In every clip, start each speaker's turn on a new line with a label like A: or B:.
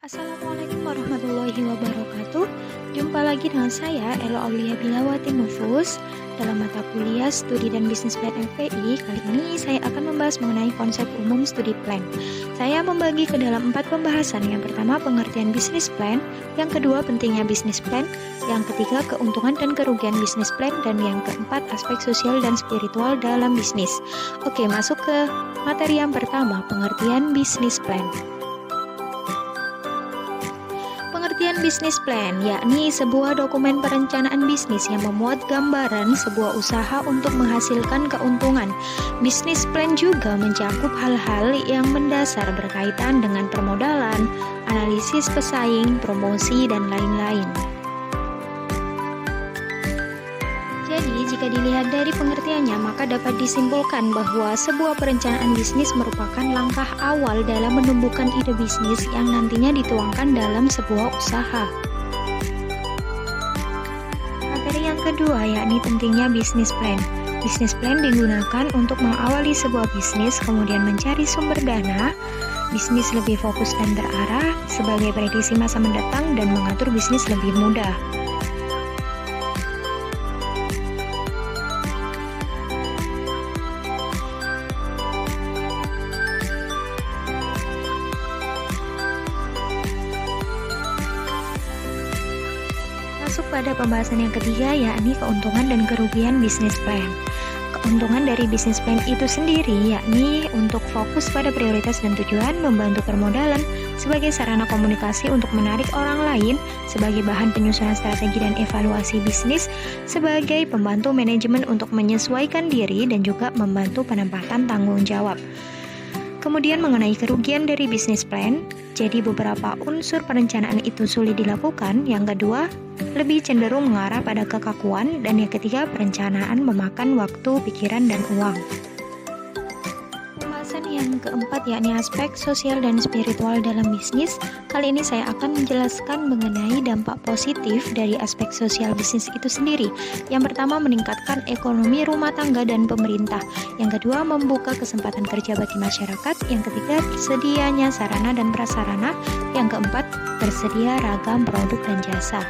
A: Assalamualaikum warahmatullahi wabarakatuh. Jumpa lagi dengan saya Elo Aulia Bilawati Nufus dalam mata kuliah Studi dan Bisnis Plan FPI. Kali ini saya akan membahas mengenai konsep umum studi plan. Saya membagi ke dalam 4 pembahasan. Yang pertama, pengertian bisnis plan. Yang kedua, pentingnya bisnis plan. Yang ketiga, keuntungan dan kerugian bisnis plan. Dan yang keempat, aspek sosial dan spiritual dalam bisnis. Oke, masuk ke materi yang pertama, pengertian bisnis plan. Pengertian bisnis plan yakni sebuah dokumen perencanaan bisnis yang memuat gambaran sebuah usaha untuk menghasilkan keuntungan. Bisnis plan juga mencakup hal-hal yang mendasar berkaitan dengan permodalan, analisis pesaing, promosi, dan lain-lain. Jadi, jika dilihat dari pengertiannya, maka dapat disimpulkan bahwa sebuah perencanaan bisnis merupakan langkah awal dalam menumbuhkan ide bisnis yang nantinya dituangkan dalam sebuah usaha. Materi yang kedua yakni pentingnya bisnis plan. Bisnis plan digunakan untuk mengawali sebuah bisnis, kemudian mencari sumber dana, bisnis lebih fokus dan terarah, sebagai prediksi masa mendatang, dan mengatur bisnis lebih mudah. Masuk pada pembahasan yang ketiga yakni keuntungan dan kerugian bisnis plan. Keuntungan dari bisnis plan itu sendiri yakni untuk fokus pada prioritas dan tujuan, membantu permodalan sebagai sarana komunikasi untuk menarik orang lain, sebagai bahan penyusunan strategi dan evaluasi bisnis, sebagai pembantu manajemen untuk menyesuaikan diri dan juga membantu penempatan tanggung jawab. Kemudian mengenai kerugian dari bisnis plan, jadi beberapa unsur perencanaan itu sulit dilakukan. Yang kedua, lebih cenderung mengarah pada kekakuan. Dan yang ketiga, perencanaan memakan waktu, pikiran, dan uang. Pembahasan yang keempat yakni aspek sosial dan spiritual dalam bisnis. Kali ini saya akan menjelaskan mengenai dampak positif dari aspek sosial bisnis itu sendiri. Yang pertama, meningkatkan ekonomi rumah tangga dan pemerintah. Yang kedua, membuka kesempatan kerja bagi masyarakat. Yang ketiga, tersedianya sarana dan prasarana. Yang keempat, tersedia ragam produk dan jasa.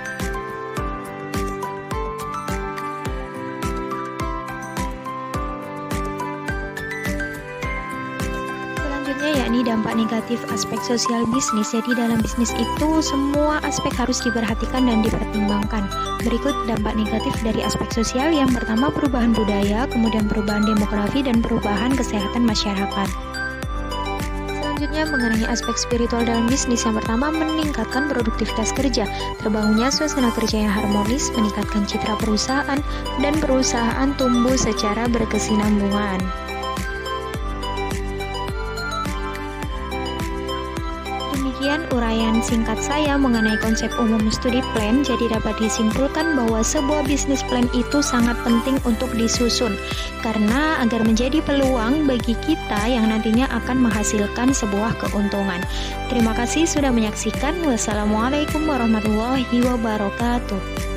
A: Yakni dampak negatif aspek sosial bisnis. Jadi dalam bisnis itu semua aspek harus diperhatikan dan dipertimbangkan. Berikut dampak negatif dari aspek sosial. Yang pertama, perubahan budaya, kemudian perubahan demografi, dan perubahan kesehatan masyarakat. Selanjutnya mengenai aspek spiritual dalam bisnis. Yang pertama, meningkatkan produktivitas kerja, terbangunnya suasana kerja yang harmonis, meningkatkan citra perusahaan, dan perusahaan tumbuh secara berkesinambungan. Demikian uraian singkat saya mengenai konsep umum studi plan. Jadi dapat disimpulkan bahwa sebuah bisnis plan itu sangat penting untuk disusun, karena agar menjadi peluang bagi kita yang nantinya akan menghasilkan sebuah keuntungan. Terima kasih sudah menyaksikan. Wassalamualaikum warahmatullahi wabarakatuh.